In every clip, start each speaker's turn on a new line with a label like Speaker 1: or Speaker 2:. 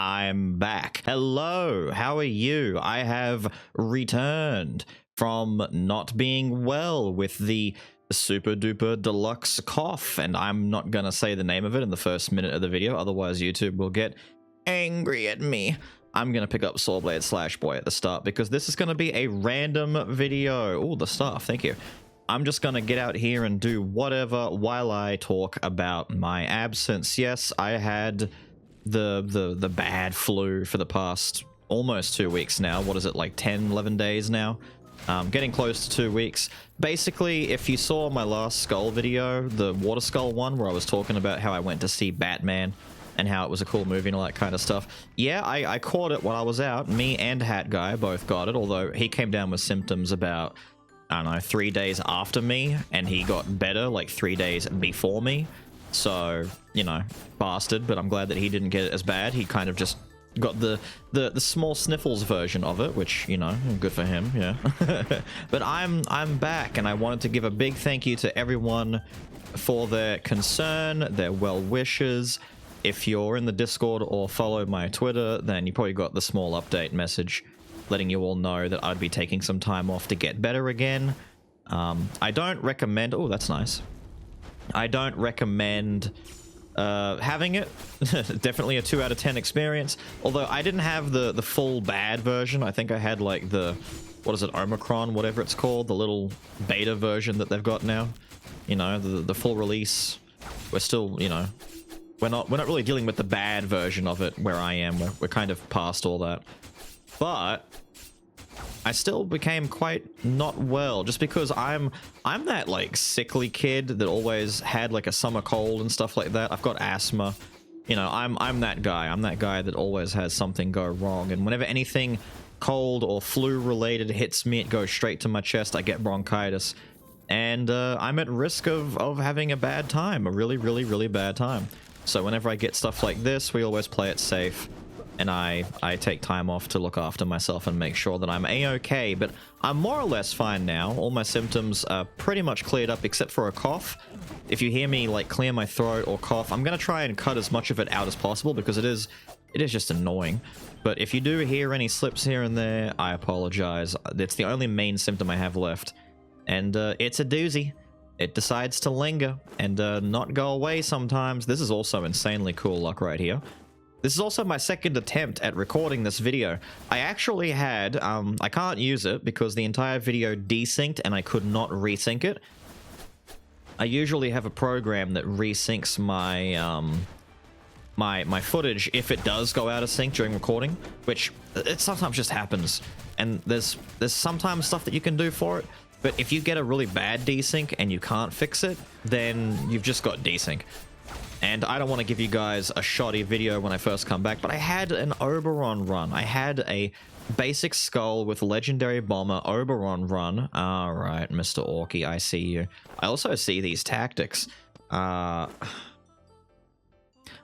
Speaker 1: I'm back. Hello, how are you? I have returned from not being well with the super duper deluxe cough, and I'm not gonna say the name of it in the first minute of the video, otherwise YouTube will get angry at me. I'm gonna pick up Sawblade / Boy at the start because this is gonna be a random video. Oh, the stuff, thank you. I'm just gonna get out here and do whatever while I talk about my absence. Yes, I had the bad flu for the past almost 2 weeks now. What is it, like 10-11 days now? Getting close to 2 weeks. Basically, if you saw my last Skul video, the Water Skull one, where I was talking about how I went to see Batman and how it was a cool movie and all that kind of stuff, yeah, I caught it while I was out. Me and Hat Guy both got it, although he came down with symptoms about, I don't know, 3 days after me, and he got better like 3 days before me. So, you know, bastard, but I'm glad that he didn't get it as bad. He kind of just got the small sniffles version of it, which, you know, good for him, yeah. But I'm back, and I wanted to give a big thank you to everyone for their concern, their well wishes. If you're in the Discord or follow my Twitter, then you probably got the small update message letting you all know that I'd be taking some time off to get better again. I don't recommend... Oh, that's nice. I don't recommend having it. Definitely a 2 out of 10 experience. Although I didn't have the full bad version. I think I had like the, what is it, Omicron, whatever it's called, the little beta version that they've got now. You know, the full release. We're still, you know, we're not really dealing with the bad version of it where I am. We're kind of past all that. But I still became quite not well, just because I'm that like sickly kid that always had like a summer cold and stuff like that. I've got asthma, you know. I'm that guy. I'm that guy that always has something go wrong, and whenever anything cold or flu related hits me, it goes straight to my chest. I get bronchitis, and I'm at risk of having a bad time, a really bad time. So whenever I get stuff like this, we always play it safe. And I take time off to look after myself and make sure that I'm a-okay, but I'm more or less fine now. All my symptoms are pretty much cleared up except for a cough. If you hear me like clear my throat or cough, I'm gonna try and cut as much of it out as possible because it is just annoying. But if you do hear any slips here and there, I apologize. It's the only main symptom I have left, and it's a doozy. It decides to linger and not go away sometimes. This is also insanely cool luck right here. This is also my second attempt at recording this video. I actually had, I can't use it because the entire video desynced and I could not resync it. I usually have a program that resyncs my, my footage if it does go out of sync during recording, which it sometimes just happens. And there's sometimes stuff that you can do for it, but if you get a really bad desync and you can't fix it, then you've just got desync. And I don't want to give you guys a shoddy video when I first come back, but I had an Oberon run. I had a basic Skul with legendary bomber Oberon run. All right, Mr. Orky, I see you. I also see these tactics.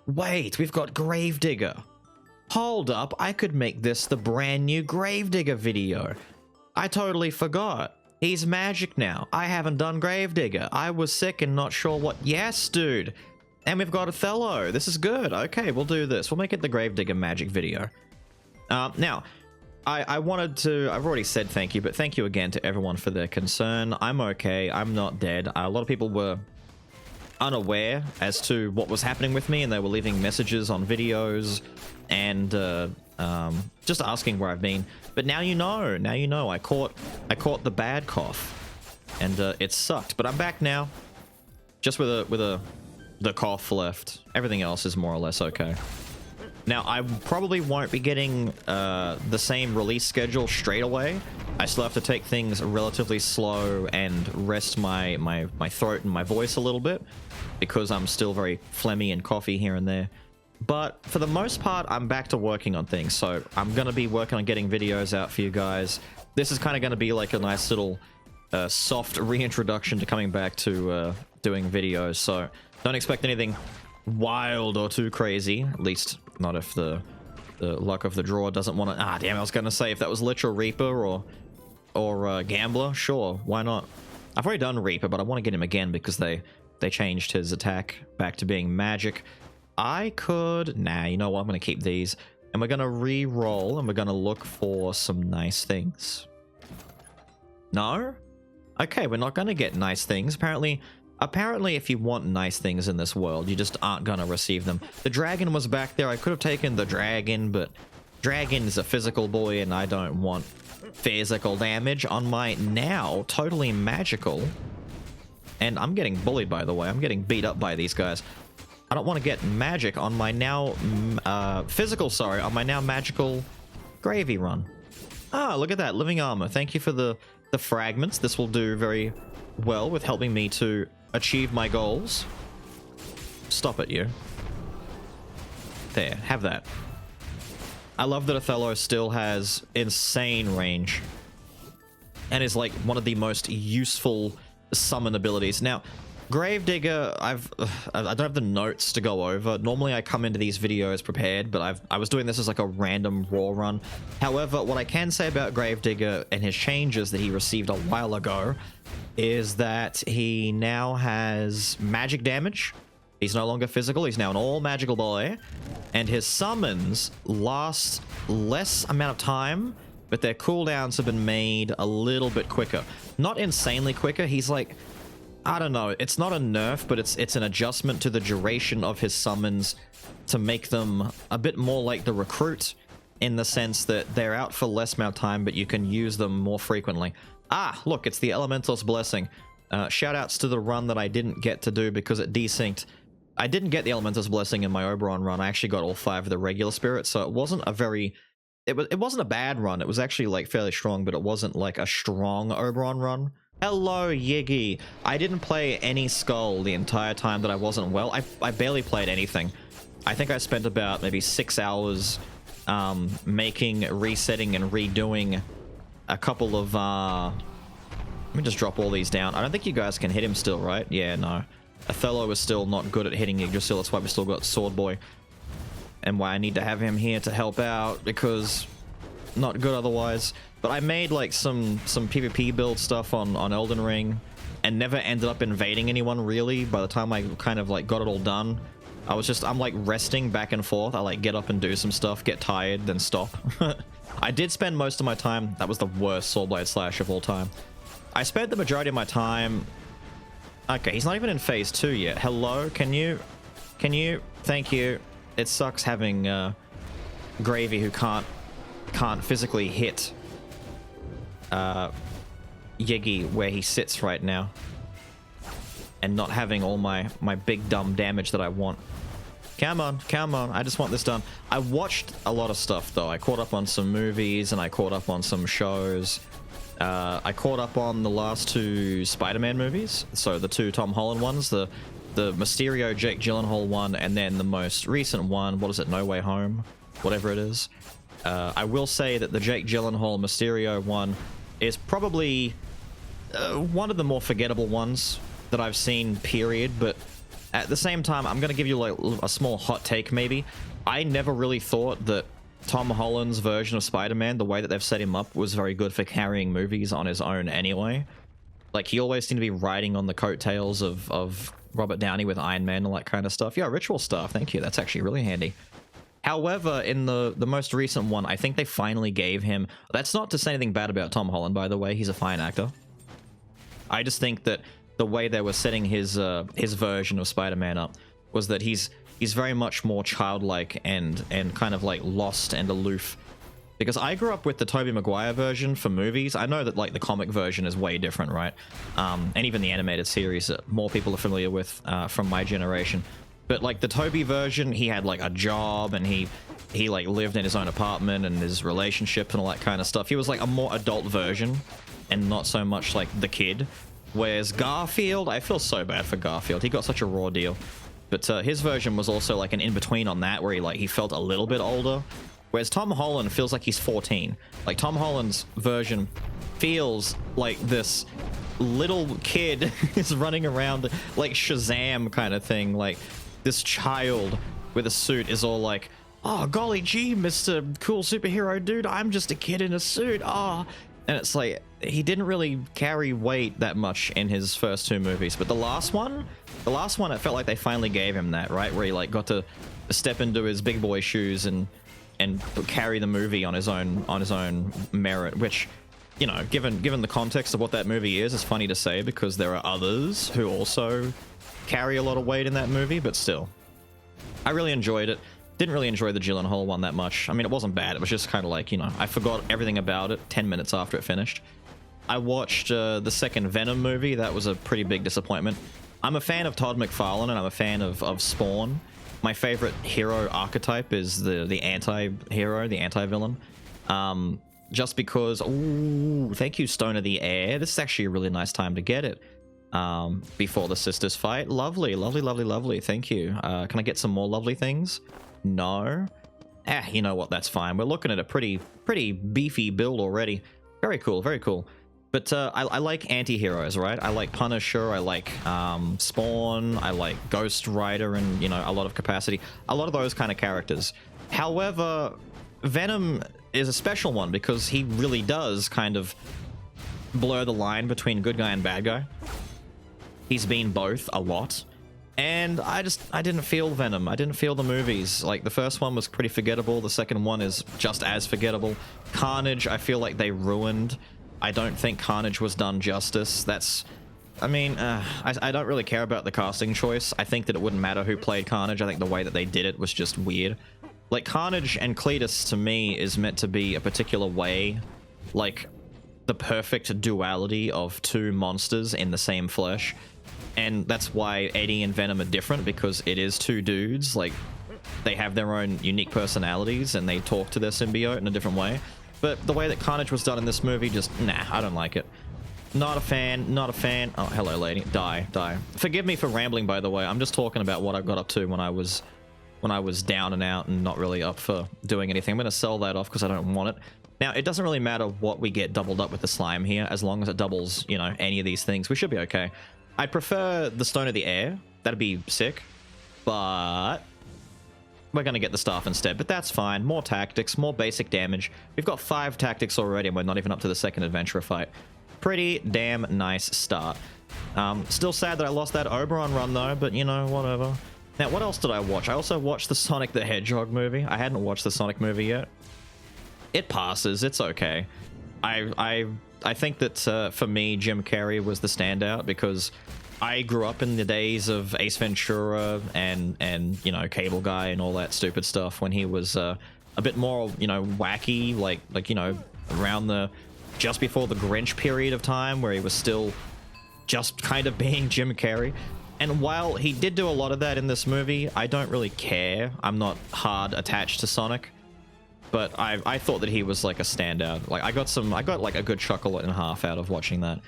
Speaker 1: Wait, we've got Gravedigger. Hold up, I could make this the brand new Gravedigger video. I totally forgot. He's magic now. I haven't done Gravedigger. I was sick and not sure what... Yes, dude. And we've got Othello. This is good. Okay, we'll do this. We'll make it the Gravedigger magic video. Now, I wanted to... I've already said thank you, but thank you again to everyone for their concern. I'm okay. I'm not dead. A lot of people were unaware as to what was happening with me, and they were leaving messages on videos and just asking where I've been. But now you know. Now you know. I caught the bad cough, and it sucked. But I'm back now, just with the cough left. Everything else is more or less okay. Now, I probably won't be getting the same release schedule straight away. I still have to take things relatively slow and rest my throat and my voice a little bit because I'm still very phlegmy and coughy here and there. But for the most part, I'm back to working on things. So I'm going to be working on getting videos out for you guys. This is kind of going to be like a nice little soft reintroduction to coming back to doing videos. So don't expect anything wild or too crazy, at least not if the luck of the draw doesn't want to... Ah, damn, I was going to say if that was Lich or Reaper or Gambler, sure, why not? I've already done Reaper, but I want to get him again because they changed his attack back to being magic. I could... Nah, you know what? I'm going to keep these. And we're going to re-roll, and we're going to look for some nice things. No? Okay, we're not going to get nice things. Apparently, if you want nice things in this world, you just aren't going to receive them. The dragon was back there. I could have taken the dragon, but dragon is a physical boy, and I don't want physical damage on my now totally magical. And I'm getting bullied, by the way. I'm getting beat up by these guys. I don't want to get magic on my now on my now magical Gravey run. Ah, look at that, living armor. Thank you for the fragments. This will do very well with helping me to achieve my goals. Stop it, you. There, have that. I love that Othello still has insane range and is like one of the most useful summon abilities. Now, Gravedigger, I don't have the notes to go over. Normally I come into these videos prepared, but I was doing this as like a random raw run. However, what I can say about Gravedigger and his changes that he received a while ago is that he now has magic damage. He's no longer physical, he's now an all magical boy, and his summons last less amount of time, but their cooldowns have been made a little bit quicker. Not insanely quicker, he's like, I don't know, it's not a nerf, but it's an adjustment to the duration of his summons to make them a bit more like the recruit, in the sense that they're out for less amount of time, but you can use them more frequently. Ah, look, it's the Elemental's Blessing. Shoutouts to the run that I didn't get to do because it desynced. I didn't get the Elemental's Blessing in my Oberon run. I actually got all 5 of the regular spirits, so it wasn't a very... It wasn't a bad run. It was actually like fairly strong, but it wasn't like a strong Oberon run. Hello, Yiggy. I didn't play any Skul the entire time that I wasn't well. I barely played anything. I think I spent about maybe 6 hours making, resetting, and redoing a couple of... Let me just drop all these down. I don't think you guys can hit him still, right? Yeah, no. Othello is still not good at hitting Yggdrasil. That's why we still got Sword Boy. And why I need to have him here to help out, because not good otherwise. But I made like some PvP build stuff on Elden Ring and never ended up invading anyone really. By the time I kind of like got it all done, I'm like resting back and forth. I like get up and do some stuff, get tired, then stop. I did spend most of my time, that was the worst Swordblade Slash of all time. I spent the majority of my time... Okay, he's not even in phase 2 yet. Hello, can you, thank you. It sucks having Gravey who can't physically hit Yiggy where he sits right now, and not having all my big dumb damage that I want. Come on, I just want this done. I watched a lot of stuff though. I caught up on some movies and I caught up on some shows. I caught up on the last 2 Spider-Man movies, so the 2 Tom Holland ones, the Mysterio Jake Gyllenhaal one, and then the most recent one, what is it, No Way Home, whatever it is. I will say that the Jake Gyllenhaal Mysterio one is probably one of the more forgettable ones that I've seen, period, but at the same time, I'm going to give you like a small hot take maybe. I never really thought that Tom Holland's version of Spider-Man, the way that they've set him up, was very good for carrying movies on his own anyway. Like, he always seemed to be riding on the coattails of Robert Downey with Iron Man and all that kind of stuff. Yeah, ritual stuff, thank you, that's actually really handy. However, in the most recent one, I think they finally gave him... That's not to say anything bad about Tom Holland, by the way, he's a fine actor. I just think that the way they were setting his version of Spider-Man up was that he's very much more childlike and kind of like lost and aloof. Because I grew up with the Tobey Maguire version for movies. I know that like the comic version is way different, right? And even the animated series that more people are familiar with from my generation. But like the Tobey version, he had like a job and he like lived in his own apartment and his relationship and all that kind of stuff. He was like a more adult version and not so much like the kid. Whereas Garfield, I feel so bad for Garfield. He got such a raw deal. But his version was also like an in-between on that, where he felt a little bit older. Whereas Tom Holland feels like he's 14. Like Tom Holland's version feels like this little kid is running around like Shazam kind of thing. Like this child with a suit is all like, oh golly gee, Mr. Cool Superhero Dude, I'm just a kid in a suit. Oh. And it's like, he didn't really carry weight that much in his first 2 movies. But the last one, it felt like they finally gave him that, right? Where he like got to step into his big boy shoes and and carry the movie on his own merit, which, you know, given the context of what that movie is, it's funny to say because there are others who also carry a lot of weight in that movie, but still, I really enjoyed it. Didn't really enjoy the Gyllenhaal one that much. I mean, it wasn't bad. It was just kind of like, you know, I forgot everything about it 10 minutes after it finished. I watched the second Venom movie. That was a pretty big disappointment. I'm a fan of Todd McFarlane, and I'm a fan of Spawn. My favorite hero archetype is the anti-hero, the anti-villain. Just because... Ooh, thank you, Stone of the Air. This is actually a really nice time to get it. Before the sisters fight. Lovely, lovely, lovely, lovely. Thank you. Can I get some more lovely things? No? You know what? That's fine. We're looking at a pretty beefy build already. Very cool, very cool. But I like anti-heroes, right? I like Punisher, I like Spawn, I like Ghost Rider, and, you know, a lot of capacity. A lot of those kind of characters. However, Venom is a special one because he really does kind of blur the line between good guy and bad guy. He's been both a lot. And I didn't feel Venom. I didn't feel the movies. Like, the first one was pretty forgettable. The second one is just as forgettable. Carnage, I feel like they ruined. I don't think Carnage was done justice. That's... I mean, I don't really care about the casting choice. I think that it wouldn't matter who played Carnage. I think the way that they did it was just weird. Like, Carnage and Cletus, to me, is meant to be a particular way. Like, the perfect duality of two monsters in the same flesh. And that's why Eddie and Venom are different, because it is two dudes. Like, they have their own unique personalities, and they talk to their symbiote in a different way. But the way that Carnage was done in this movie, just, nah, I don't like it. Not a fan, not a fan. Oh, hello, lady. Die. Forgive me for rambling, by the way. I'm just talking about what I got up to when I was down and out and not really up for doing anything. I'm going to sell that off because I don't want it. Now, it doesn't really matter what we get doubled up with the slime here, as long as it doubles, you know, any of these things. We should be okay. I'd prefer the Stone of the Air. That'd be sick. But we're going to get the staff instead. But that's fine. More tactics, more basic damage. We've got 5 tactics already, and we're not even up to the second adventurer fight. Pretty damn nice start. Still sad that I lost that Oberon run, though, but, you know, whatever. Now, what else did I watch? I also watched the Sonic the Hedgehog movie. I hadn't watched the Sonic movie yet. It passes. It's okay. I think that for me, Jim Carrey was the standout because I grew up in the days of Ace Ventura and you know, Cable Guy and all that stupid stuff when he was a bit more, you know, wacky, like you know, around the just before the Grinch period of time where he was still just kind of being Jim Carrey. And while he did do a lot of that in this movie, I don't really care. I'm not hard attached to Sonic. But I thought that he was like a standout. Like I got like a good chuckle and a half out of watching that.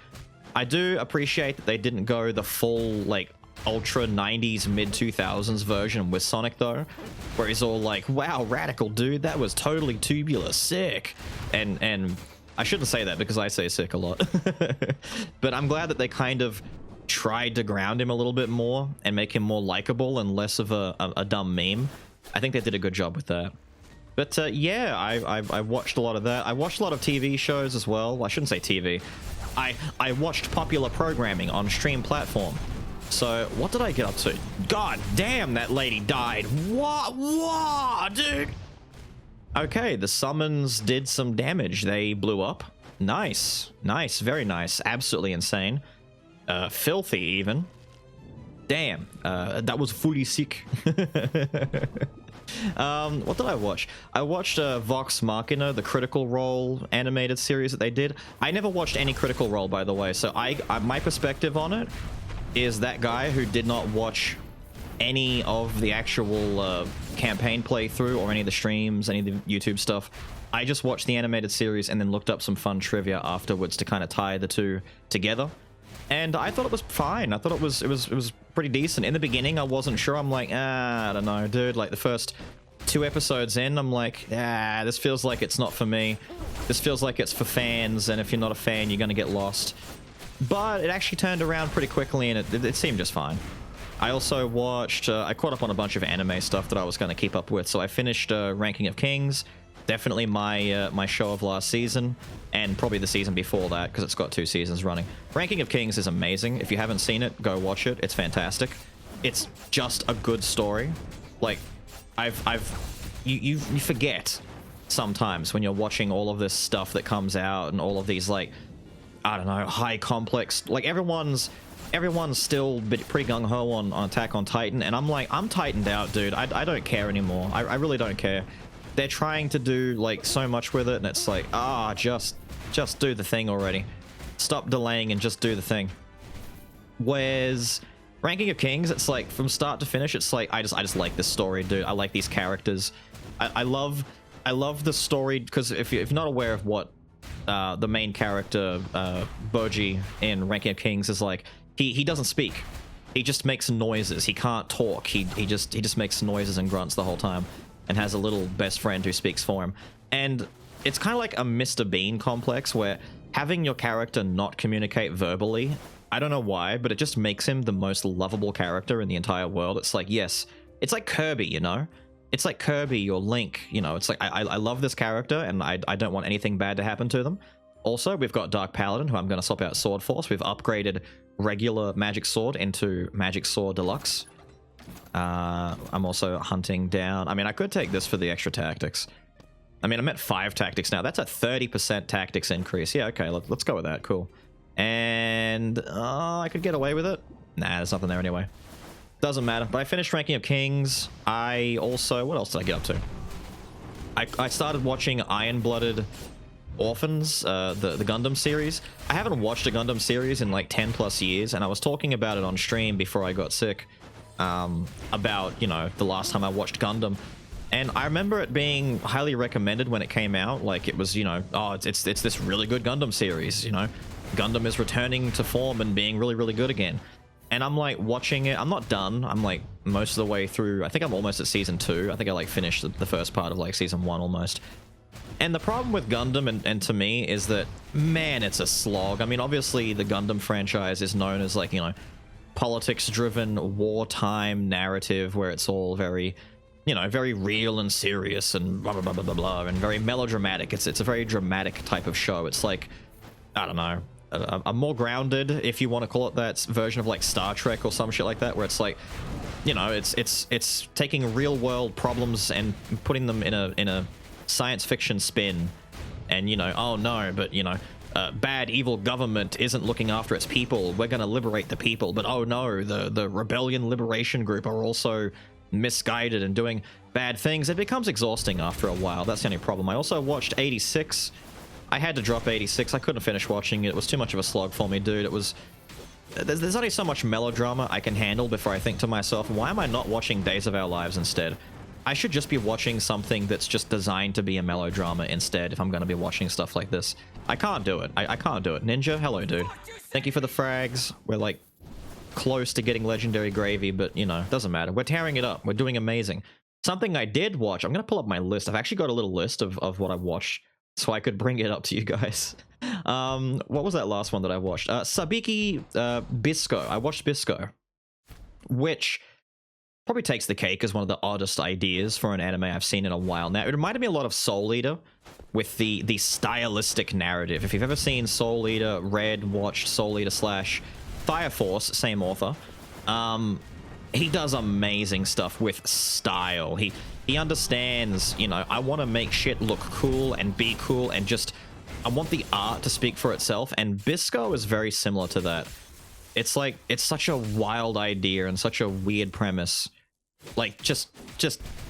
Speaker 1: I do appreciate that they didn't go the full like ultra 90s mid 2000s version with Sonic though, where he's all like, wow, radical dude, that was totally tubular, sick. And I shouldn't say that because I say sick a lot. But I'm glad that they kind of tried to ground him a little bit more and make him more likable and less of a dumb meme. I think they did a good job with that. But yeah, I watched a lot of that. I watched a lot of TV shows as well. I shouldn't say TV. I watched popular programming on stream platform. So what did I get up to? God damn, that lady died. What, dude? Okay, the summons did some damage. They blew up. Nice, very nice. Absolutely insane. Filthy even. Damn, that was fully sick. What did I watch? I watched Vox Machina, the Critical Role animated series that they did. I never watched any Critical Role, by the way, so my perspective on it is that guy who did not watch any of the actual campaign playthrough or any of the streams, any of the YouTube stuff. I just watched the animated series and then looked up some fun trivia afterwards to kind of tie the two together. And I thought it was fine. I thought it was pretty decent. In the beginning, I wasn't sure. I'm like, I don't know, dude. Like the first 2 episodes in, I'm like, this feels like it's not for me. This feels like it's for fans, and if you're not a fan, you're gonna get lost. But it actually turned around pretty quickly, and it seemed just fine. I also watched, I caught up on a bunch of anime stuff that I was gonna keep up with. So I finished Ranking of Kings. Definitely my show of last season, and probably the season before that, because it's got 2 seasons running. Ranking of Kings is amazing. If you haven't seen it, go watch it. It's fantastic. It's just a good story. Like, I've you forget sometimes when you're watching all of this stuff that comes out and all of these, like, I don't know, high complex, like everyone's still pretty gung-ho on Attack on Titan, and I'm like, I'm tightened out, dude. I don't care anymore. I really don't care. They're trying to do like so much with it, and it's like, just do the thing already. Stop delaying and just do the thing. Whereas Ranking of Kings, it's like from start to finish, it's like I just like this story, dude. I like these characters. I love the story, because if you're not aware of what the main character Boji in Ranking of Kings is like, he doesn't speak. He just makes noises. He can't talk. He just makes noises and grunts the whole time, and has a little best friend who speaks for him. And it's kind of like a Mr. Bean complex, where having your character not communicate verbally, I don't know why, but it just makes him the most lovable character in the entire world. It's like, yes, it's like Kirby, you know? It's like Kirby or Link, you know? It's like, I love this character, and I don't want anything bad to happen to them. Also, we've got Dark Paladin, who I'm going to swap out Sword Force. We've upgraded regular Magic Sword into Magic Sword Deluxe. I'm also hunting down... I mean, I could take this for the extra tactics. I mean, I'm at 5 tactics now. That's a 30% tactics increase. Yeah, okay, let's go with that. Cool. And I could get away with it. Nah, there's nothing there anyway. Doesn't matter. But I finished Ranking of Kings. I also... What else did I get up to? I started watching Iron-Blooded Orphans, the Gundam series. I haven't watched a Gundam series in like 10 plus years, and I was talking about it on stream before I got sick, about, you know, the last time I watched Gundam. And I remember it being highly recommended when it came out. Like, it was, you know, oh, it's this really good Gundam series, you know. Gundam is returning to form and being really, really good again. And I'm like watching it. I'm not done. I'm like most of the way through. I think I'm almost at season 2. I think I like finished the first part of like season 1 almost. And the problem with Gundam, and to me, is that, man, it's a slog. I mean, obviously the Gundam franchise is known as, like, you know, politics-driven wartime narrative where it's all very, you know, very real and serious and blah, blah, blah, blah, blah, blah, and very melodramatic. It's a very dramatic type of show. It's like, I don't know, a more grounded, if you want to call it that, version of like Star Trek or some shit like that, where it's like, you know, it's taking real-world problems and putting them in a science fiction spin, and, you know, oh no, but, you know, bad evil government isn't looking after its people, we're gonna liberate the people, but oh no, the rebellion liberation group are also misguided and doing bad things. It becomes exhausting after a while. That's the only problem. I also watched 86. I had to drop 86. I couldn't finish watching it. It was too much of a slog for me, dude. It was... There's only so much melodrama I can handle before I think to myself, why am I not watching Days of Our Lives instead? I should just be watching something that's just designed to be a melodrama instead if I'm going to be watching stuff like this. I can't do it. I can't do it. Ninja, hello, dude. Thank you for the frags. We're, like, close to getting Legendary Gravey, but, you know, doesn't matter. We're tearing it up. We're doing amazing. Something I did watch, I'm going to pull up my list. I've actually got a little list of what I've watched, so I could bring it up to you guys. What was that last one that I watched? Sabiki Bisco. I watched Bisco, which probably takes the cake as one of the oddest ideas for an anime I've seen in a while now. It reminded me a lot of Soul Eater with the stylistic narrative. If you've ever seen Soul Eater, read, watched Soul Eater / Fire Force, same author, he does amazing stuff with style. He understands, you know, I want to make shit look cool and be cool, and just, I want the art to speak for itself, and Bisco is very similar to that. It's like, it's such a wild idea and such a weird premise. Like, just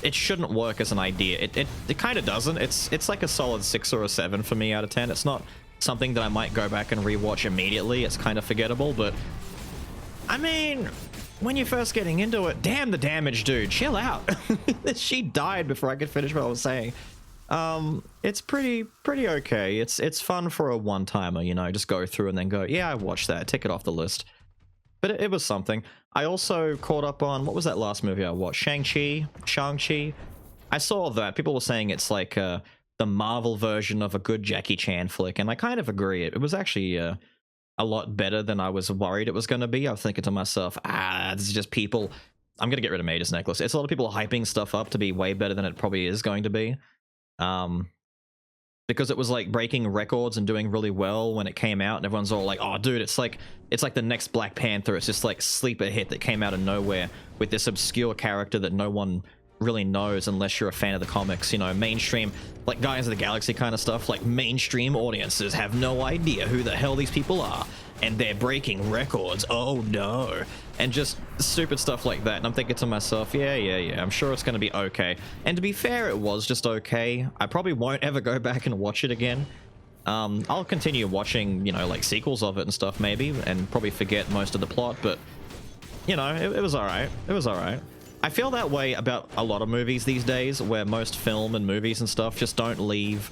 Speaker 1: it shouldn't work as an idea. It kind of doesn't. It's like a solid 6 or a 7 for me out of 10. It's not something that I might go back and rewatch immediately. It's kind of forgettable, but I mean, when you're first getting into it, damn the damage, dude. Chill out. She died before I could finish what I was saying. It's pretty okay. It's fun for a one-timer, you know, just go through and then go, yeah, I watched that, tick it off the list. But it was something. I also caught up on, what was that last movie I watched? Shang-Chi. I saw that. People were saying it's like the Marvel version of a good Jackie Chan flick, and I kind of agree. It was actually a lot better than I was worried it was going to be. I was thinking to myself, this is just people... I'm going to get rid of Maid's Necklace. It's a lot of people hyping stuff up to be way better than it probably is going to be. Because it was like breaking records and doing really well when it came out, and everyone's all like, oh dude, it's like the next Black Panther. It's just like sleeper hit that came out of nowhere with this obscure character that no one really knows unless you're a fan of the comics. You know, mainstream, like Guardians of the Galaxy kind of stuff, like mainstream audiences have no idea who the hell these people are, and they're breaking records. Oh no. And just stupid stuff like that. And I'm thinking to myself, yeah, I'm sure it's going to be okay. And to be fair, it was just okay. I probably won't ever go back and watch it again. I'll continue watching, you know, like sequels of it and stuff maybe, and probably forget most of the plot, but you know, it was alright. It was alright. I feel that way about a lot of movies these days, where most film and movies and stuff just don't leave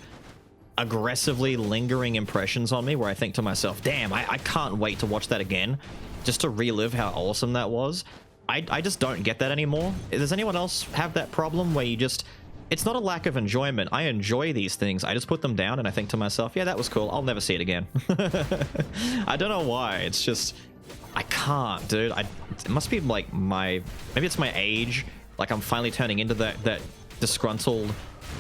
Speaker 1: aggressively lingering impressions on me, where I think to myself, damn, I can't wait to watch that again, just to relive how awesome that was. I just don't get that anymore. Does anyone else have that problem where you just... It's not a lack of enjoyment. I enjoy these things. I just put them down and I think to myself, yeah, that was cool. I'll never see it again. I don't know why. It's just... I can't, dude. It must be like maybe it's my age. Like I'm finally turning into that disgruntled,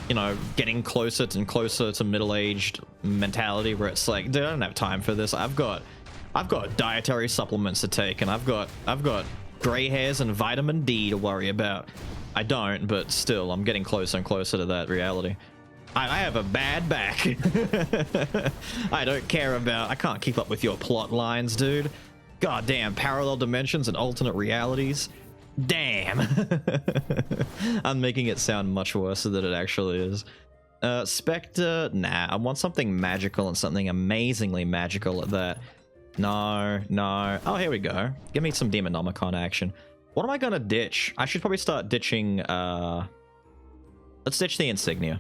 Speaker 1: you know, getting closer and closer to middle-aged mentality where it's like, dude, I don't have time for this. I've got dietary supplements to take, and I've got gray hairs and vitamin D to worry about. I don't, but still, I'm getting closer and closer to that reality. I have a bad back. I don't care about... I can't keep up with your plot lines, dude. Goddamn, parallel dimensions and alternate realities. Damn. I'm making it sound much worse than it actually is. Spectre, nah. I want something magical and something amazingly magical at that. No. Oh, here we go. Give me some Demonomicon action. What am I gonna ditch? I should probably start ditching, let's ditch the Insignia.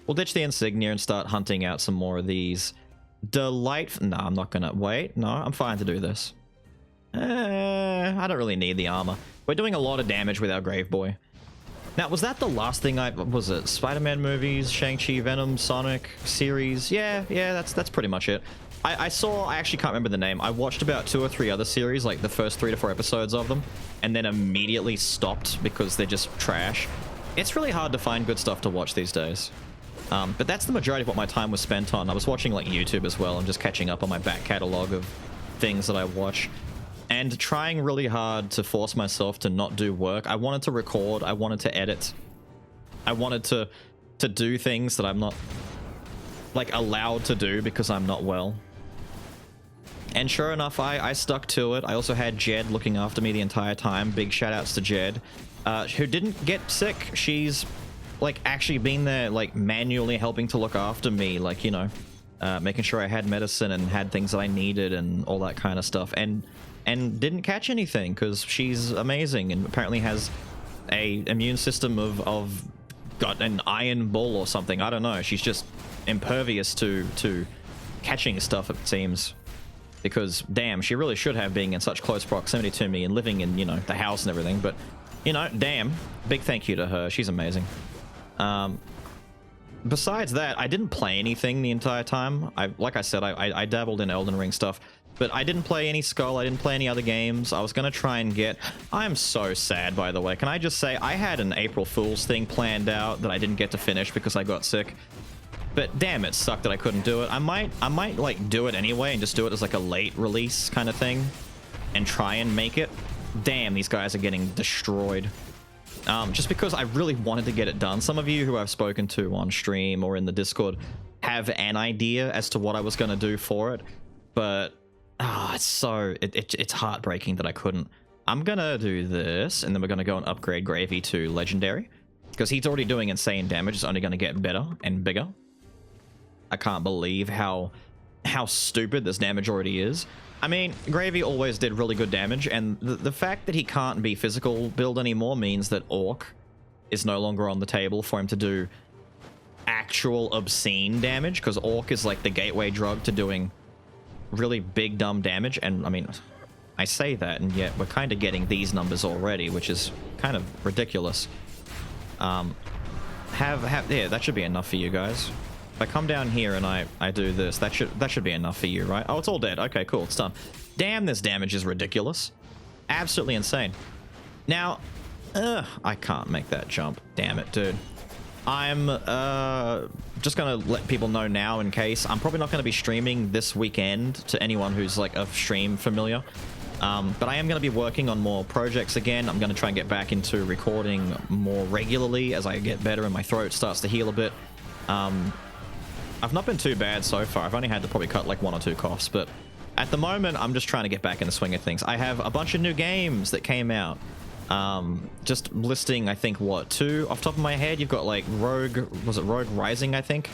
Speaker 1: We'll ditch the Insignia and start hunting out some more of these. No, I'm not gonna... Wait, no, I'm fine to do this. I don't really need the armor. We're doing a lot of damage with our Grave Boy. Now, was that the last thing was it Spider-Man movies, Shang-Chi, Venom, Sonic series? Yeah, that's pretty much it. I actually can't remember the name. I watched about 2 or 3 other series, like the first 3 to 4 episodes of them, and then immediately stopped because they're just trash. It's really hard to find good stuff to watch these days. But that's the majority of what my time was spent on. I was watching like YouTube as well and just catching up on my back catalog of things that I watch. And trying really hard to force myself to not do work. I wanted to record, I wanted to edit. I wanted to do things that I'm not like allowed to do because I'm not well. And sure enough, I stuck to it. I also had Jed looking after me the entire time. Big shout outs to Jed, who didn't get sick. She's like actually been there, like manually helping to look after me, like, you know, making sure I had medicine and had things that I needed and all that kind of stuff, and didn't catch anything because she's amazing and apparently has a immune system of got an iron bull or something. I don't know. She's just impervious to catching stuff, it seems, because damn, she really should have, being in such close proximity to me and living in, you know, the house and everything. But you know, damn, big thank you to her. She's amazing. Besides that, I didn't play anything the entire time. Like I said, I dabbled in Elden Ring stuff, but I didn't play any Skul. I didn't play any other games. I was gonna try and get... I'm so sad, by the way. Can I just say, I had an April Fool's thing planned out that I didn't get to finish because I got sick. But damn, it sucked that I couldn't do it. I might like do it anyway and just do it as like a late release kind of thing and try and make it. Damn, these guys are getting destroyed. Just because I really wanted to get it done. Some of you who I've spoken to on stream or in the Discord have an idea as to what I was going to do for it, but it's heartbreaking that I couldn't. I'm gonna do this, and then we're gonna go and upgrade Gravey to Legendary, because he's already doing insane damage. It's only gonna get better and bigger. I can't believe how stupid this damage already is. I mean, Gravey always did really good damage, and the fact that he can't be physical build anymore means that Orc is no longer on the table for him to do actual obscene damage, because Orc is like the gateway drug to doing really big dumb damage. And I mean, I say that, and yet we're kind of getting these numbers already, which is kind of ridiculous. Yeah, that should be enough for you guys. If I come down here and I do this, that should be enough for you, right? Oh, it's all dead. Okay, cool, it's done. Damn, this damage is ridiculous. Absolutely insane. Now, I can't make that jump. Damn it, dude. I'm just gonna let people know now, in case I'm probably not gonna be streaming this weekend, to anyone who's like a stream familiar. But I am going to be working on more projects again. I'm going to try and get back into recording more regularly as I get better and my throat starts to heal a bit. I've not been too bad so far. I've only had to probably cut like 1 or 2 coughs, but at the moment, I'm just trying to get back in the swing of things. I have a bunch of new games that came out. Just listing, I think, what, 2 off the top of my head? You've got like Rogue, was it Rogue Rising, I think,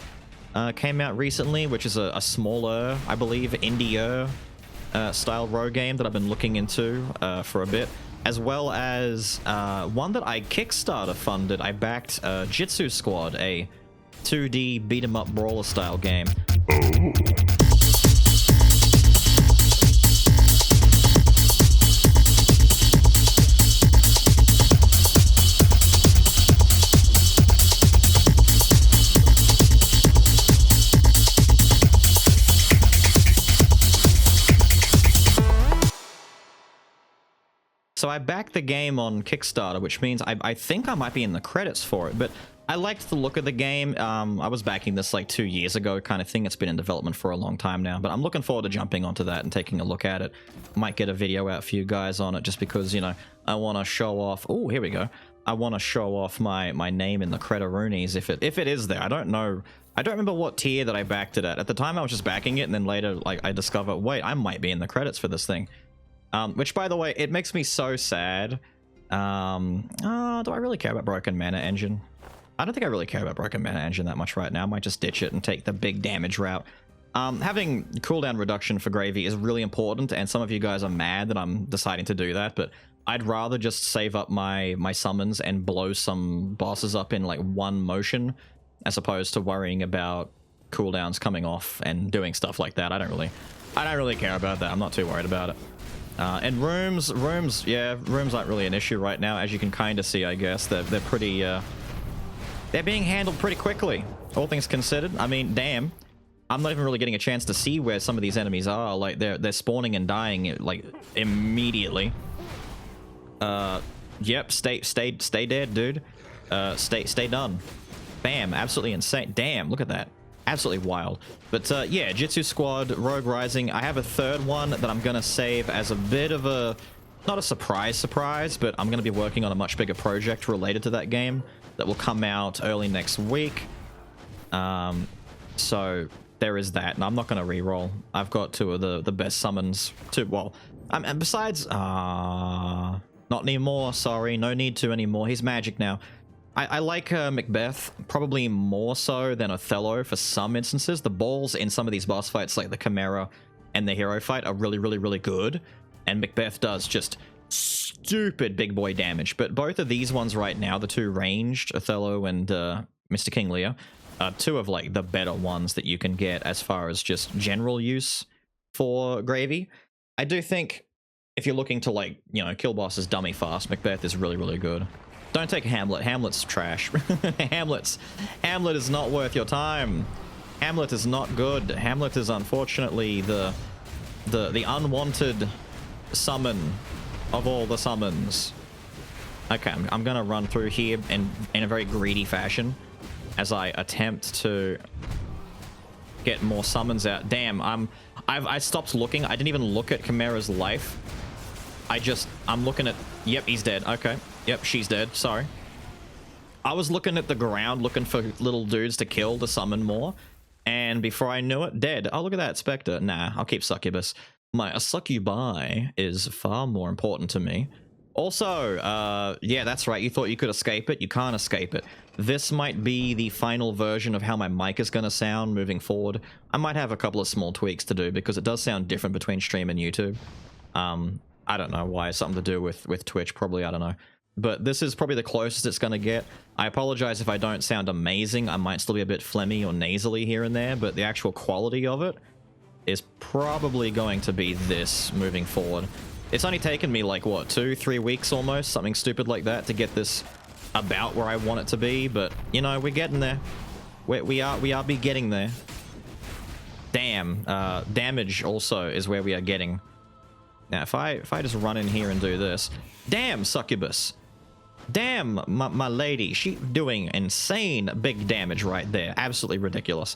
Speaker 1: came out recently, which is a smaller, I believe, indie style rogue game that I've been looking into for a bit, as well as one that I Kickstarter funded. I backed Jitsu Squad, a 2D beat 'em up brawler style game. Oh. So I backed the game on Kickstarter, which means I think I might be in the credits for it, but I liked the look of the game. I was backing this like 2 years ago kind of thing. It's been in development for a long time now, but I'm looking forward to jumping onto that and taking a look at it. Might get a video out for you guys on it just because, you know, I want to show off. Oh, here we go. I want to show off my name in the crediroonies if it is there. I don't know. I don't remember what tier that I backed it at. At the time, I was just backing it, and then later, like, I discovered, wait, I might be in the credits for this thing. Which, by the way, it makes me so sad. Do I really care about Broken Mana Engine? I don't think I really care about Broken Mana Engine that much right now. I might just ditch it and take the big damage route. Having cooldown reduction for Gravey is really important, and some of you guys are mad that I'm deciding to do that, but I'd rather just save up my summons and blow some bosses up in like one motion, as opposed to worrying about cooldowns coming off and doing stuff like that. I don't really care about that. I'm not too worried about it. And rooms aren't really an issue right now, as you can kind of see. I guess they're pretty they're being handled pretty quickly, all things considered. I mean, damn, I'm not even really getting a chance to see where some of these enemies are. Like they're spawning and dying like immediately. Yep, stay dead, dude. Stay done. Bam, absolutely insane. Damn, look at that. Absolutely wild. But yeah, Jitsu Squad, Rogue Rising. I have a third one that I'm gonna save as a bit of a, not a surprise, but I'm gonna be working on a much bigger project related to that game that will come out early next week. So there is that, and I'm not gonna re-roll. I've got 2 of the best summons. And besides, not anymore. Sorry, no need to anymore. He's magic now. I like Macbeth probably more so than Othello for some instances. The balls in some of these boss fights, like the Chimera and the hero fight, are really good. And Macbeth does just stupid big boy damage. But both of these ones right now, the 2 ranged, Othello and Mr. King Lear, are 2 of like the better ones that you can get as far as just general use for Gravey. I do think if you're looking to, like, you know, kill bosses dummy fast, Macbeth is really good. Don't take Hamlet. Hamlet's trash. Hamlet is not worth your time. Hamlet is not good. Hamlet is unfortunately the unwanted summon of all the summons. Okay, I'm gonna run through here in a very greedy fashion as I attempt to get more summons out. Damn, I stopped looking. I didn't even look at Chimera's life. I'm looking at, yep, he's dead. Okay. Yep, she's dead. Sorry. I was looking at the ground, looking for little dudes to kill to summon more. And before I knew it, dead. Oh, look at that, Spectre. Nah, I'll keep Succubus. My succubi is far more important to me. Also, yeah, that's right. You thought you could escape it. You can't escape it. This might be the final version of how my mic is going to sound moving forward. I might have a couple of small tweaks to do because it does sound different between stream and YouTube. I don't know why. Something to do with Twitch, probably. I don't know. But this is probably the closest it's going to get. I apologize if I don't sound amazing. I might still be a bit phlegmy or nasally here and there, but the actual quality of it is probably going to be this moving forward. It's only taken me like, what, 2-3 weeks almost? Something stupid like that to get this about where I want it to be, but, you know, we're getting there. We are be getting there. Damn. Damage also is where we are getting. Now, if I just run in here and do this... Damn, Succubus! Damn, my lady. She's doing insane big damage right there. Absolutely ridiculous.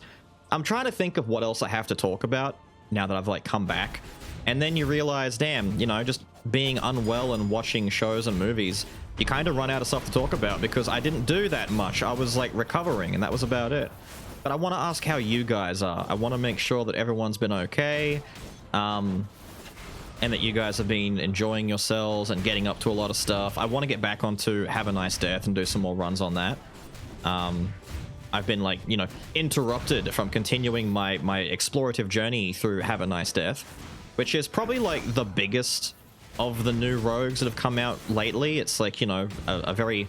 Speaker 1: I'm trying to think of what else I have to talk about now that I've like come back. And then you realize, damn, you know, just being unwell and watching shows and movies, you kind of run out of stuff to talk about because I didn't do that much. I was like recovering and that was about it. But I want to ask how you guys are. I want to make sure that everyone's been okay. And that you guys have been enjoying yourselves and getting up to a lot of stuff. I want to get back onto Have a Nice Death and do some more runs on that. I've been like, you know, interrupted from continuing my explorative journey through Have a Nice Death, which is probably like the biggest of the new rogues that have come out lately. It's like, you know, a very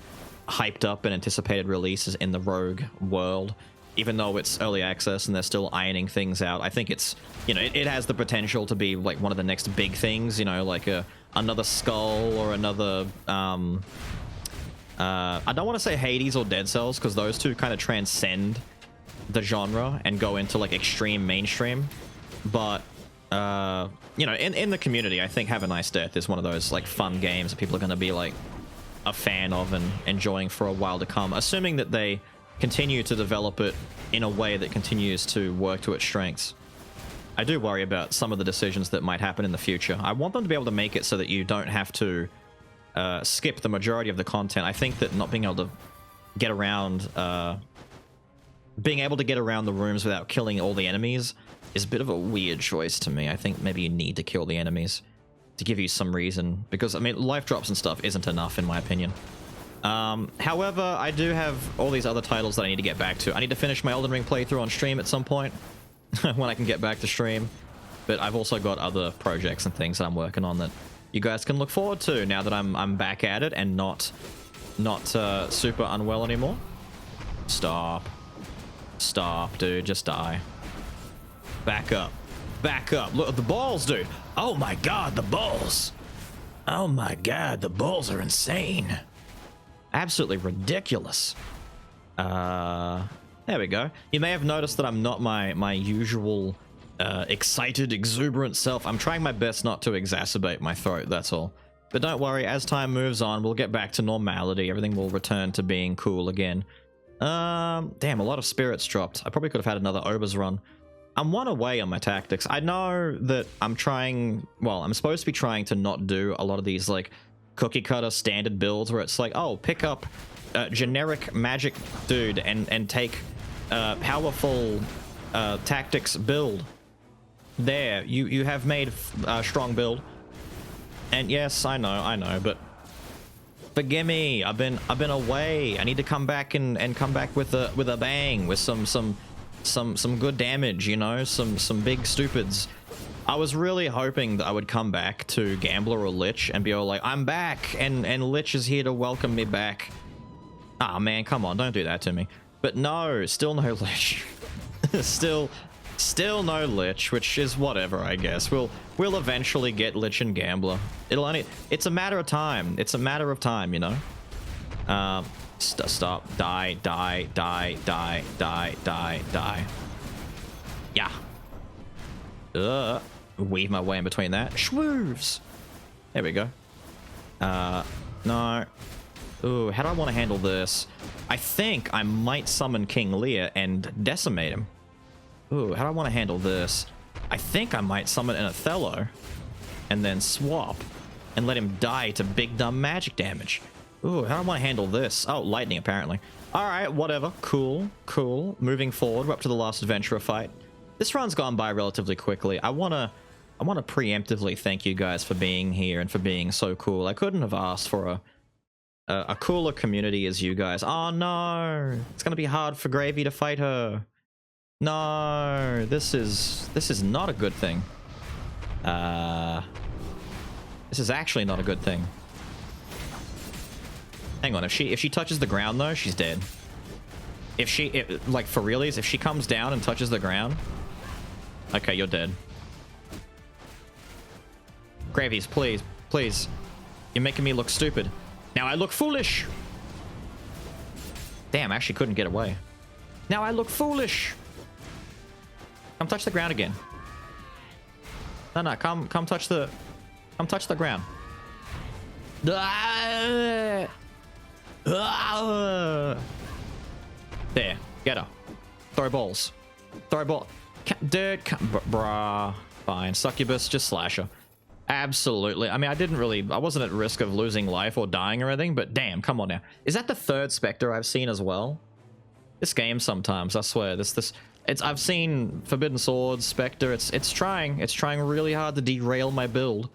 Speaker 1: hyped up and anticipated releases in the rogue world. Even though it's early access and they're still ironing things out, I think it's, you know, it has the potential to be like one of the next big things, you know, like another Skul or another, I don't want to say Hades or Dead Cells because those two kind of transcend the genre and go into like extreme mainstream. But, you know, in the community, I think Have a Nice Death is one of those like fun games that people are going to be like a fan of and enjoying for a while to come, assuming that they continue to develop it in a way that continues to work to its strengths. I do worry about some of the decisions that might happen in the future. I want them to be able to make it so that you don't have to skip the majority of the content. I think that not being able to get around, being able to get around the rooms without killing all the enemies is a bit of a weird choice to me. I think maybe you need to kill the enemies to give you some reason, because I mean, life drops and stuff isn't enough in my opinion. However, I do have all these other titles that I need to get back to. I need to finish my Elden Ring playthrough on stream at some point when I can get back to stream. But I've also got other projects and things that I'm working on that you guys can look forward to now that I'm back at it and not super unwell anymore. Stop, dude, just die. Back up, look at the balls, dude. Oh my god, the balls. Oh my god, the balls are insane. Absolutely ridiculous. There we go. You may have noticed that I'm not my usual excited, exuberant self. I'm trying my best not to exacerbate my throat, that's all. But don't worry, as time moves on, we'll get back to normality. Everything will return to being cool again. Damn, a lot of spirits dropped. I probably could have had another Obers run. I'm one away on my tactics. I know that I'm trying... Well, I'm supposed to be trying to not do a lot of these, like, cookie cutter standard builds where it's like, oh, pick up generic magic dude and take powerful tactics build. There, you have made a strong build. And yes, I know, but forgive me. I've been away. I need to come back and come back with a bang, with some good damage, you know, some big stupids. I was really hoping that I would come back to Gambler or Lich and be all like, I'm back, and Lich is here to welcome me back. Ah, man, come on, don't do that to me. But no, still no Lich. still no Lich, which is whatever, I guess. We'll eventually get Lich and Gambler. It's a matter of time. It's a matter of time, you know? Stop. Die. Yeah. Weave my way in between that. Schwooves! There we go. No. Ooh, how do I want to handle this? I think I might summon King Lear and decimate him. Ooh, how do I want to handle this? I think I might summon an Othello and then swap and let him die to big dumb magic damage. Ooh, how do I want to handle this? Oh, lightning, apparently. Alright, whatever. Cool. Moving forward, we're up to the last adventurer fight. This run's gone by relatively quickly. I want to preemptively thank you guys for being here and for being so cool. I couldn't have asked for a cooler community as you guys. Oh no! It's going to be hard for Gravey to fight her. No, this is not a good thing. This is actually not a good thing. Hang on, if she touches the ground though, she's dead. Like for realies, if she comes down and touches the ground, okay, you're dead. Gravies, please. You're making me look stupid. Now I look foolish. Damn, I actually couldn't get away. Now I look foolish. Come touch the ground again. No, come touch the ground. There, get her. Throw balls. Throw ball. Dude, bruh. Fine. Succubus, just slasher. Absolutely. I mean, I wasn't at risk of losing life or dying or anything, but damn, come on now. Is that the third Spectre I've seen as well? This game sometimes, I swear, I've seen Forbidden Swords, Spectre, it's trying really hard to derail my build,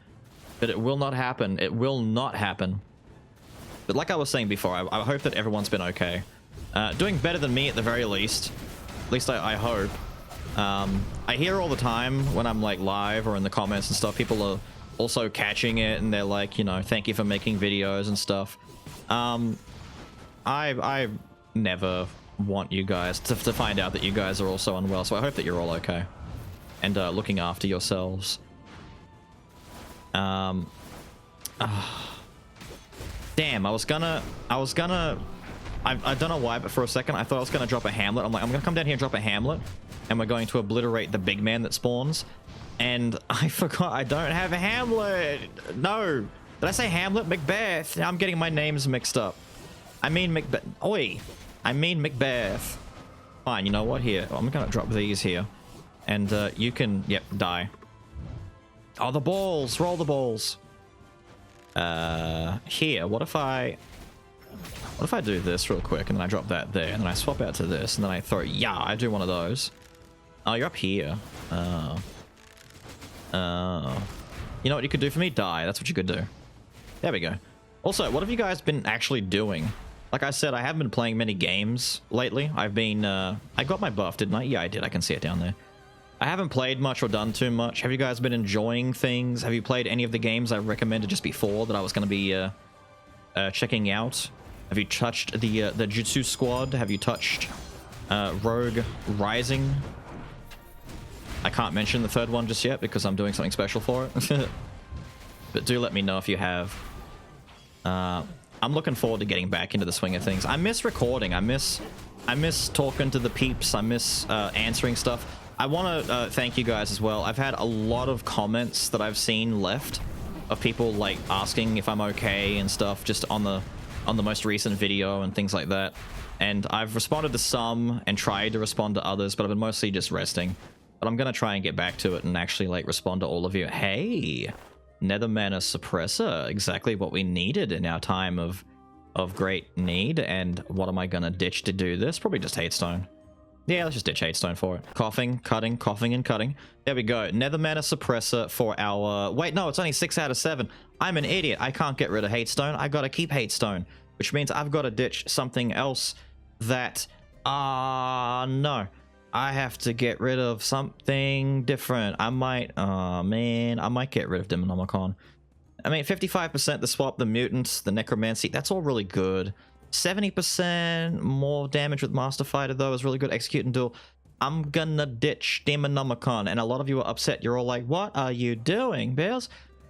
Speaker 1: but it will not happen. It will not happen. But like I was saying before, I hope that everyone's been okay. Doing better than me at the very least. At least I hope. I hear all the time when I'm like live or in the comments and stuff, people are also catching it and they're like, you know, thank you for making videos and stuff. I never want you guys to find out that you guys are also unwell, so I hope that you're all okay and looking after yourselves. Damn, I don't know why, but for a second I thought I was gonna drop a Hamlet. I'm gonna come down here and drop a Hamlet and we're going to obliterate the big man that spawns, and I forgot I don't have a Hamlet. No, did I say Hamlet? Macbeth. Now I'm getting my names mixed up. I mean Macbeth. Oi, I mean Macbeth. Fine, you know what? Here, I'm gonna drop these here, and you can, yep, die. Oh, the balls! Roll the balls. Here, what if I do this real quick, and then I drop that there, and then I swap out to this, and then I throw, yeah, I do one of those. Oh, you're up here. Oh. You know what you could do for me? Die. That's what you could do. There we go. Also, what have you guys been actually doing? Like I said, I haven't been playing many games lately. I've been, I got my buff, didn't I? Yeah, I did. I can see it down there. I haven't played much or done too much. Have you guys been enjoying things? Have you played any of the games I recommended just before that I was going to be checking out? Have you touched the Jitsu squad? Have you touched Rogue Rising? I can't mention the third one just yet because I'm doing something special for it. But do let me know if you have. I'm looking forward to getting back into the swing of things. I miss recording. I miss talking to the peeps. I miss answering stuff. I want to thank you guys as well. I've had a lot of comments that I've seen left of people like asking if I'm okay and stuff just on the most recent video and things like that. And I've responded to some and tried to respond to others, but I've been mostly just resting. But I'm gonna try and get back to it and actually like respond to all of you. Hey, Nether Mana Suppressor, exactly what we needed in our time of great need. And what am I gonna ditch to do this? Probably just Hatestone. Yeah, let's just ditch Hatestone for it. Coughing, cutting, coughing, and cutting. There we go. Nether Mana Suppressor for our... Wait, no, it's only 6 out of 7. I'm an idiot. I can't get rid of Hatestone. I gotta keep Hatestone, which means I've got to ditch something else that... no. I have to get rid of something different. I might... Oh, man. I might get rid of Demonomicon. I mean, 55% the swap, the mutants, the necromancy. That's all really good. 70% more damage with Master Fighter, though, is really good. Execute and duel. I'm gonna ditch Demonomicon, and a lot of you are upset. You're all like, what are you doing, Beelz?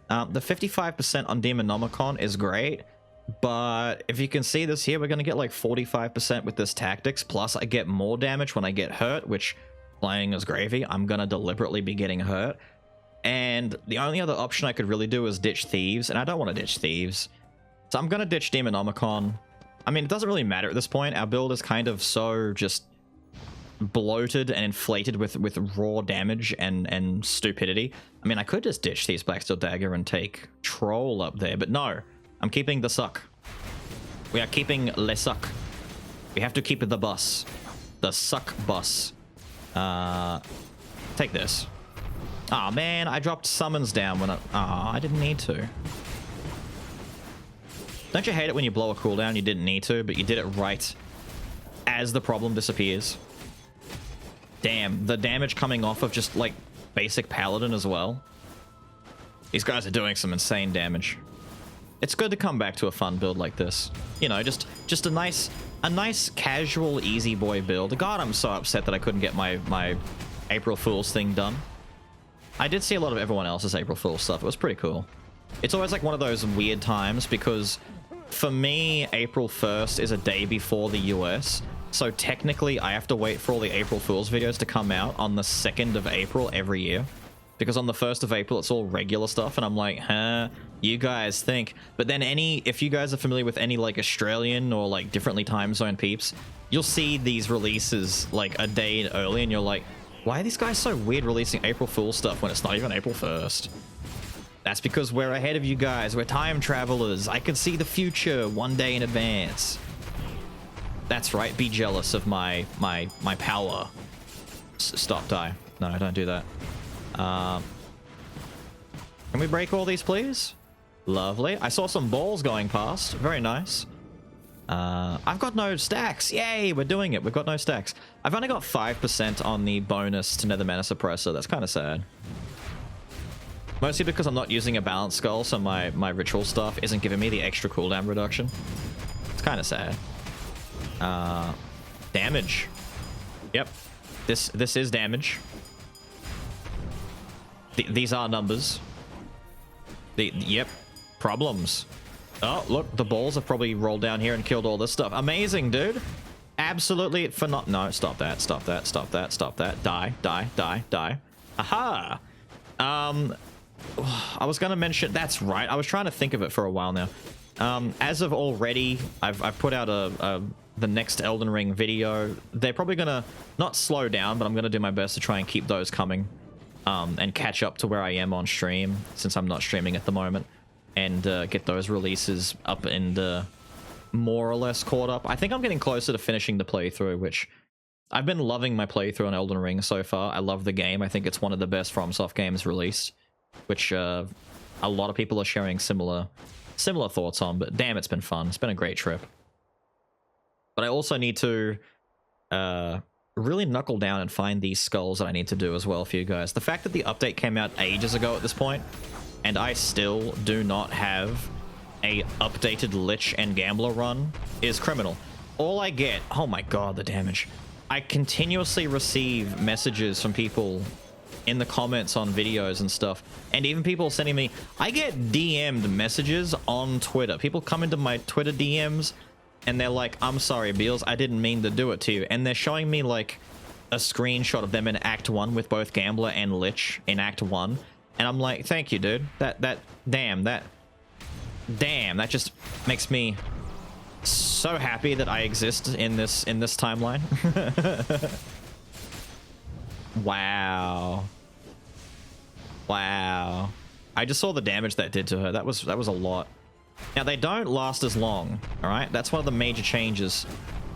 Speaker 1: The 55% on Demonomicon is great, but if you can see this here, we're gonna get like 45% with this tactics, plus I get more damage when I get hurt, which, playing as Gravey, I'm gonna deliberately be getting hurt. And the only other option I could really do is ditch Thieves, and I don't want to ditch Thieves. So I'm gonna ditch Demonomicon. I mean, it doesn't really matter at this point. Our build is kind of so just bloated and inflated with raw damage and stupidity. I mean, I could just ditch Thieves Blacksteel Dagger and take Troll up there, but no. I'm keeping the suck. We are keeping Le Suck. We have to keep the bus. The suck bus. Take this. Aw, oh, man, I dropped summons down when I didn't need to. Don't you hate it when you blow a cooldown you didn't need to, but you did it right as the problem disappears? Damn, the damage coming off of just, like, basic Paladin as well. These guys are doing some insane damage. It's good to come back to a fun build like this. You know, just a nice casual, easy boy build. God, I'm so upset that I couldn't get my April Fool's thing done. I did see a lot of everyone else's April Fool's stuff. It was pretty cool. It's always like one of those weird times because for me, April 1st is a day before the US. So technically, I have to wait for all the April Fool's videos to come out on the 2nd of April every year. Because on the 1st of April, it's all regular stuff. And I'm like, huh, you guys think. But then if you guys are familiar with any like Australian or like differently time zone peeps, you'll see these releases like a day early and you're like, Why are these guys so weird releasing April Fool stuff when it's not even April 1st? That's because we're ahead of you guys. We're time travelers. I can see the future one day in advance. That's right. Be jealous of my power. Stop, die. No, don't do that. Can we break all these, please? Lovely. I saw some balls going past. Very nice. I've got no stacks. Yay, we're doing it. We've got no stacks. I've only got 5% on the bonus to Nether Mana Suppressor. That's kind of sad. Mostly because I'm not using a balanced skull, so my ritual stuff isn't giving me the extra cooldown reduction. It's kind of sad. Damage. Yep. This is damage. These are numbers. Yep. Problems. Oh, look, the balls have probably rolled down here and killed all this stuff. Amazing, dude. Absolutely no, stop that, stop that, stop that, stop that. Die, die, die, die. Aha! I was gonna mention, that's right, I was trying to think of it for a while now. As of already, I've put out the next Elden Ring video. They're probably gonna not slow down, but I'm gonna do my best to try and keep those coming. And catch up to where I am on stream, since I'm not streaming at the moment. And get those releases up and more or less caught up. I think I'm getting closer to finishing the playthrough, which I've been loving my playthrough on Elden Ring so far. I love the game. I think it's one of the best FromSoft games released, which a lot of people are sharing similar thoughts on. But damn, it's been fun. It's been a great trip. But I also need to really knuckle down and find these skulls that I need to do as well for you guys. The fact that the update came out ages ago at this point, and I still do not have a updated Lich and Gambler run is criminal. All I get, oh my god, the damage. I continuously receive messages from people in the comments on videos and stuff, and even people sending me, I get DM'd messages on Twitter. People come into my Twitter DMs and they're like, I'm sorry, Beelz, I didn't mean to do it to you. And they're showing me like a screenshot of them in Act 1 with both Gambler and Lich in Act 1. And I'm like, thank you, dude. Damn, that just makes me so happy that I exist in this timeline. Wow. Wow. I just saw the damage that did to her. That was a lot. Now, they don't last as long, all right? That's one of the major changes,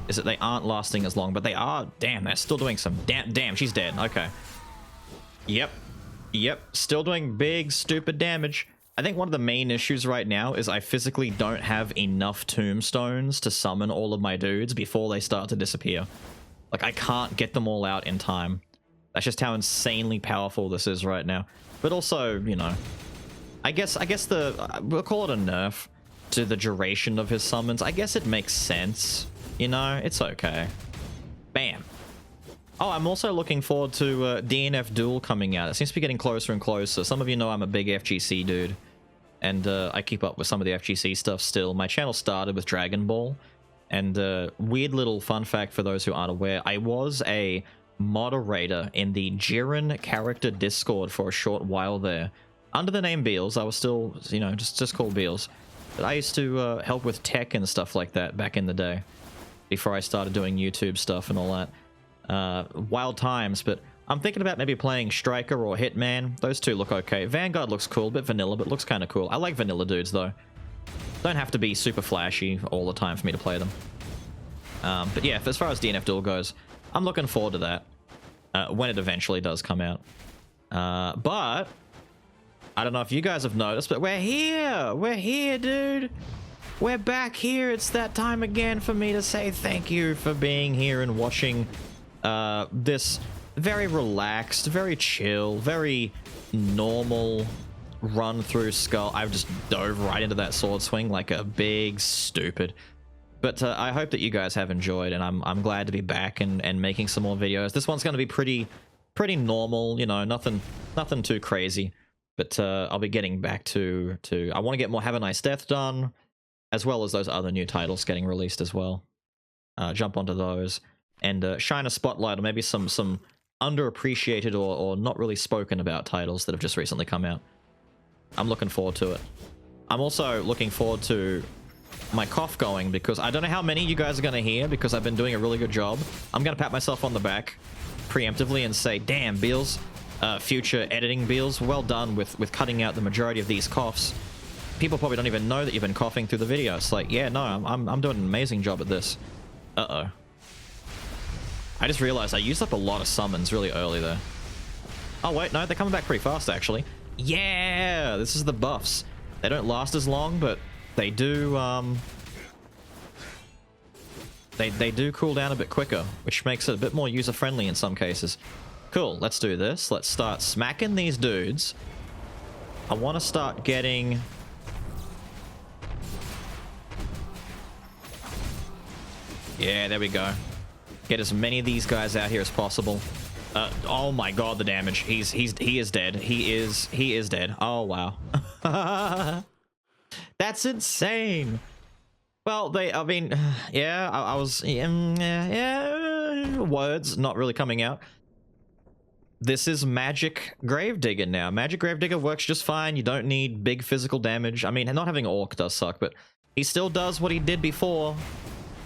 Speaker 1: is that they aren't lasting as long, but they are, damn, they're still doing some, damn, she's dead, okay. Yep, still doing big, stupid damage. I think one of the main issues right now is I physically don't have enough tombstones to summon all of my dudes before they start to disappear. Like, I can't get them all out in time. That's just how insanely powerful this is right now. But also, you know, I guess we'll call it a nerf to the duration of his summons. I guess it makes sense, you know? It's okay. Bam. Oh, I'm also looking forward to DNF Duel coming out. It seems to be getting closer and closer. Some of you know I'm a big FGC dude, and I keep up with some of the FGC stuff still. My channel started with Dragon Ball, and weird little fun fact for those who aren't aware, I was a moderator in the Jiren character Discord for a short while there. Under the name Beelz, I was still, you know, just called Beelz. But I used to help with tech and stuff like that back in the day, before I started doing YouTube stuff and all that. Wild times, but I'm thinking about maybe playing Striker or Hitman. Those two look okay. Vanguard looks cool, a bit vanilla, but looks kind of cool. I like vanilla dudes, though. Don't have to be super flashy all the time for me to play them. But yeah, as far as DNF Duel goes, I'm looking forward to that when it eventually does come out. But I don't know if you guys have noticed, but we're here! We're here, dude! We're back here. It's that time again for me to say thank you for being here and watching this very relaxed, very chill, very normal run through Skul. I've just dove right into that sword swing like a big stupid. But I hope that you guys have enjoyed, and I'm glad to be back and making some more videos. This one's going to be pretty normal, you know, nothing too crazy. But I'll be getting back to I want to get more Have a Nice Death done, as well as those other new titles getting released as well. Jump onto those and shine a spotlight on maybe some underappreciated or not really spoken about titles that have just recently come out. I'm looking forward to it. I'm also looking forward to my cough going, because I don't know how many you guys are going to hear, because I've been doing a really good job. I'm going to pat myself on the back. preemptively and say, damn, Beelz, future editing Beelz, well done with cutting out the majority of these coughs. People probably don't even know that you've been coughing through the video. It's like, yeah, no, I'm doing an amazing job at this. Uh-oh. I just realized I used up a lot of summons really early there. Oh, wait, no, they're coming back pretty fast, actually. Yeah, this is the buffs. They don't last as long, but they do, They do cool down a bit quicker, which makes it a bit more user-friendly in some cases. Cool, let's do this. Let's start smacking these dudes. I want to start getting... Yeah, there we go. Get as many of these guys out here as possible. Oh my god, the damage. He is dead. He is dead. Oh wow. That's insane. Well, I mean, yeah, I was, yeah, words not really coming out. This is Magic Gravedigger now. Magic Gravedigger works just fine. You don't need big physical damage. I mean, not having Orc does suck, but he still does what he did before.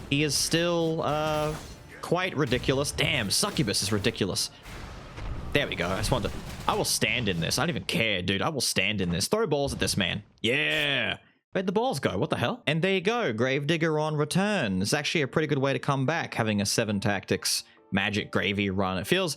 Speaker 1: He is still, quite ridiculous. Damn, Succubus is ridiculous. There we go. I just wanted to... I will stand in this. I don't even care, dude. I will stand in this. Throw balls at this man. Yeah. Where'd the balls go? What the hell? And there you go. Gravedigger on return. It's actually a pretty good way to come back, having a 7 tactics magic gravy run. It feels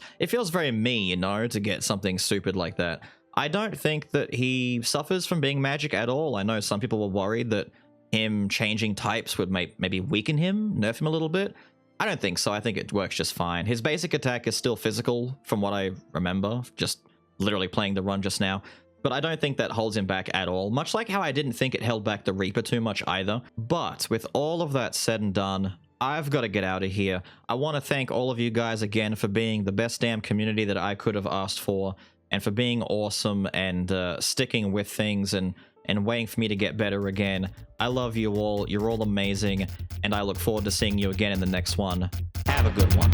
Speaker 1: very me, you know, to get something stupid like that. I don't think that he suffers from being magic at all. I know some people were worried that him changing types would maybe weaken him, nerf him a little bit. I don't think so. I think it works just fine. His basic attack is still physical, from what I remember, just literally playing the run just now. But I don't think that holds him back at all, much like how I didn't think it held back the Reaper too much either. But with all of that said and done, I've got to get out of here. I want to thank all of you guys again for being the best damn community that I could have asked for, and for being awesome and sticking with things and waiting for me to get better again. I love you all. You're all amazing, and I look forward to seeing you again in the next one. Have a good one.